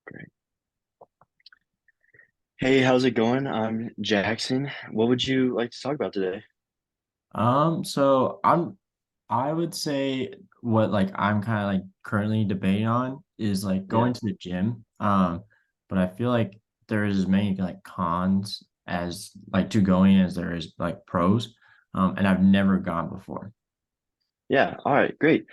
Great. Hey, how's it going? I'm Jackson. What would you like to talk about today? I would say what like I'm kind of like currently debating on is like Yeah, going to the gym. But I feel like there is as many like cons as like to going as there is like pros. And I've never gone before. yeah. All right, great.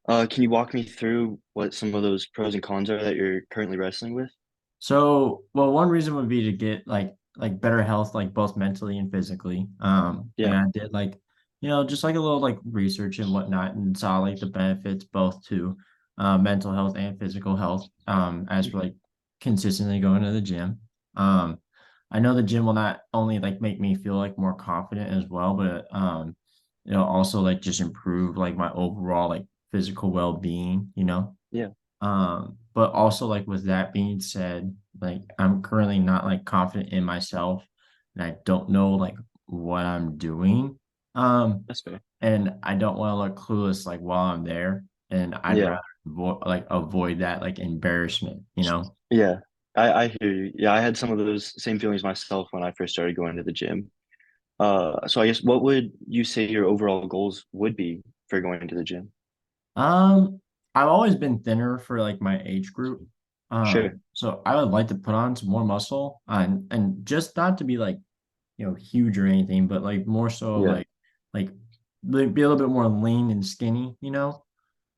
Can you walk me through what some of those pros and cons are that you're currently wrestling with? So, well, one reason would be to get like better health, like both mentally and physically. And Yeah. I did like, just like a little like research and whatnot, and saw like the benefits both to mental health and physical health. As for Mhm. like consistently going to the gym. Um, I know the gym will not only like make me feel like more confident as well, but it'll also like just improve like my overall like physical well-being. Yeah. But also like with that being said, like I'm currently not like confident in myself and I don't know like what I'm doing. Um, That's fair. and I don't want to look clueless like while I'm there. And I'd Yeah. rather avoid that like embarrassment. Yeah. I hear you. Yeah, I had some of those same feelings myself when I first started going to the gym. So I guess what would you say your overall goals would be for going to the gym? Um, I've always been thinner for like my age group. Sure. So I would like to put on some more muscle and just not to be like huge or anything, but like more so Yeah. like be a little bit more lean and skinny. Sure.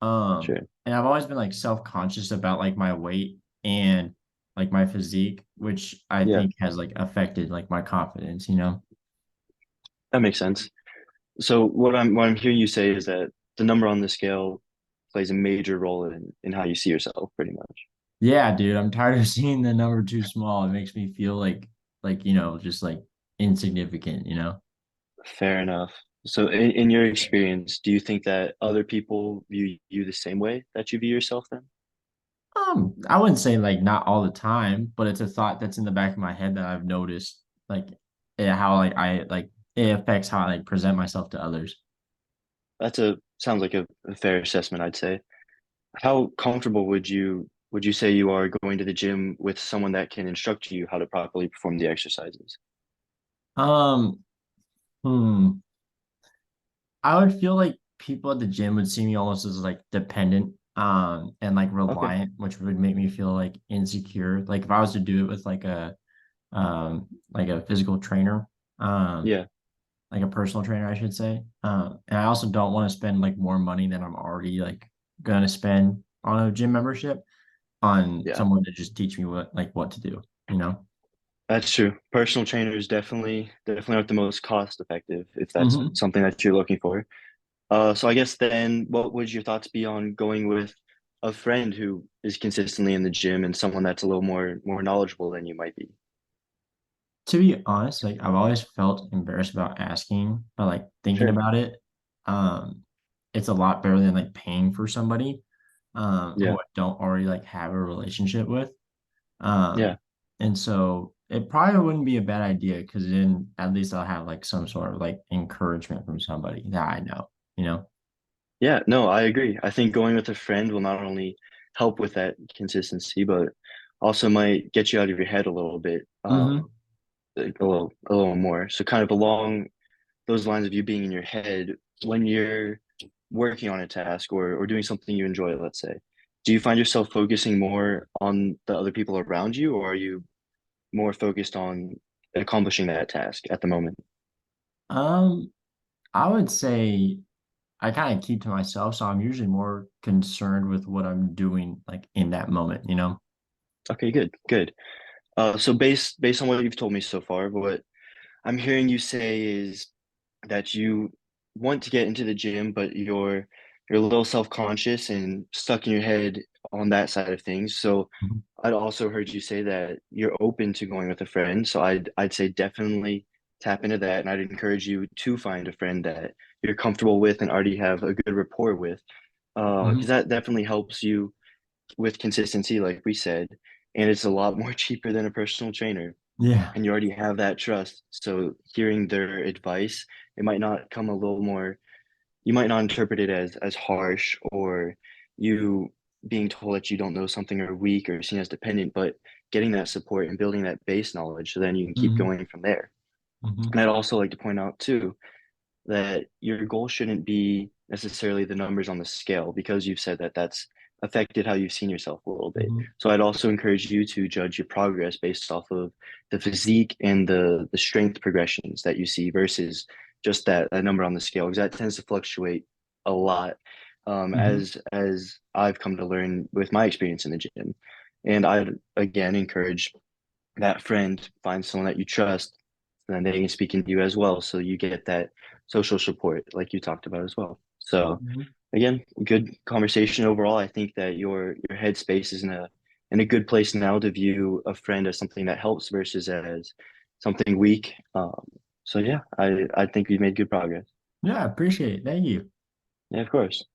And I've always been like self-conscious about like my weight and like my physique, which I Yeah. think has like affected like my confidence. That makes sense. So what I'm hearing you say is that the number on the scale plays a major role in how you see yourself, pretty much. Yeah, dude, I'm tired of seeing the number too small. It makes me feel like just like insignificant. Fair enough. So in your experience, do you think that other people view you the same way that you view yourself then? I wouldn't say like not all the time, but it's a thought that's in the back of my head that I've noticed, like how like I like it affects how I like present myself to others. That's a sounds like a fair assessment, I'd say. How comfortable would you say you are going to the gym with someone that can instruct you how to properly perform the exercises? Um, hmm. I would feel like people at the gym would see me almost as like dependent, and like Okay. reliant, which would make me feel like insecure. Like if I was to do it with like a physical trainer, um, Yeah. like a personal trainer, I should say. And I also don't want to spend like more money than I'm already like gonna spend on a gym membership on Yeah. someone to just teach me what to do. That's true. Personal trainers definitely aren't the most cost effective if that's Hmm. something that you're looking for. So I guess then what would your thoughts be on going with a friend who is consistently in the gym and someone that's a little more knowledgeable than you might be? To be honest, like I've always felt embarrassed about asking, but like thinking Sure. about it, um, it's a lot better than like paying for somebody who Yeah. I don't already like have a relationship with. Um, Yeah. and so it probably wouldn't be a bad idea because then at least I'll have like some sort of like encouragement from somebody that I know. Yeah. No, I agree. I think going with a friend will not only help with that consistency, but also might get you out of your head a little bit, Hmm. like a little more. So kind of along those lines of you being in your head when you're working on a task or doing something you enjoy, let's say, do you find yourself focusing more on the other people around you, or are you more focused on accomplishing that task at the moment? Um, I would say I kind of keep to myself, so I'm usually more concerned with what I'm doing like in that moment. Okay, good, good. So based on what you've told me so far, what I'm hearing you say is that you want to get into the gym, but you're a little self-conscious and stuck in your head on that side of things. So Mhm. I'd also heard you say that you're open to going with a friend. So I'd say definitely tap into that, and I'd encourage you to find a friend that you're comfortable with and already have a good rapport with, because Mhm. that definitely helps you with consistency, like we said, and it's a lot more cheaper than a personal trainer Yeah. and you already have that trust. So hearing their advice, it might not come a little more, you might not interpret it as harsh or you being told that you don't know something or weak or seen as dependent, but getting that support and building that base knowledge so then you can keep Hmm. going from there. Hmm. And I'd also like to point out too that your goal shouldn't be necessarily the numbers on the scale because you've said that that's affected how you've seen yourself a little bit. Hmm. So I'd also encourage you to judge your progress based off of the physique and the strength progressions that you see versus just that number on the scale because that tends to fluctuate a lot Hmm. as I've come to learn with my experience in the gym. And I'd again encourage that friend, find someone that you trust, and then they can speak into you as well. So you get that social support, like you talked about as well. So Hmm. again, good conversation overall. I think that your headspace is in a good place now to view a friend as something that helps versus as something weak. So yeah, I think we made good progress. Yeah, I appreciate it. Thank you. Yeah, of course.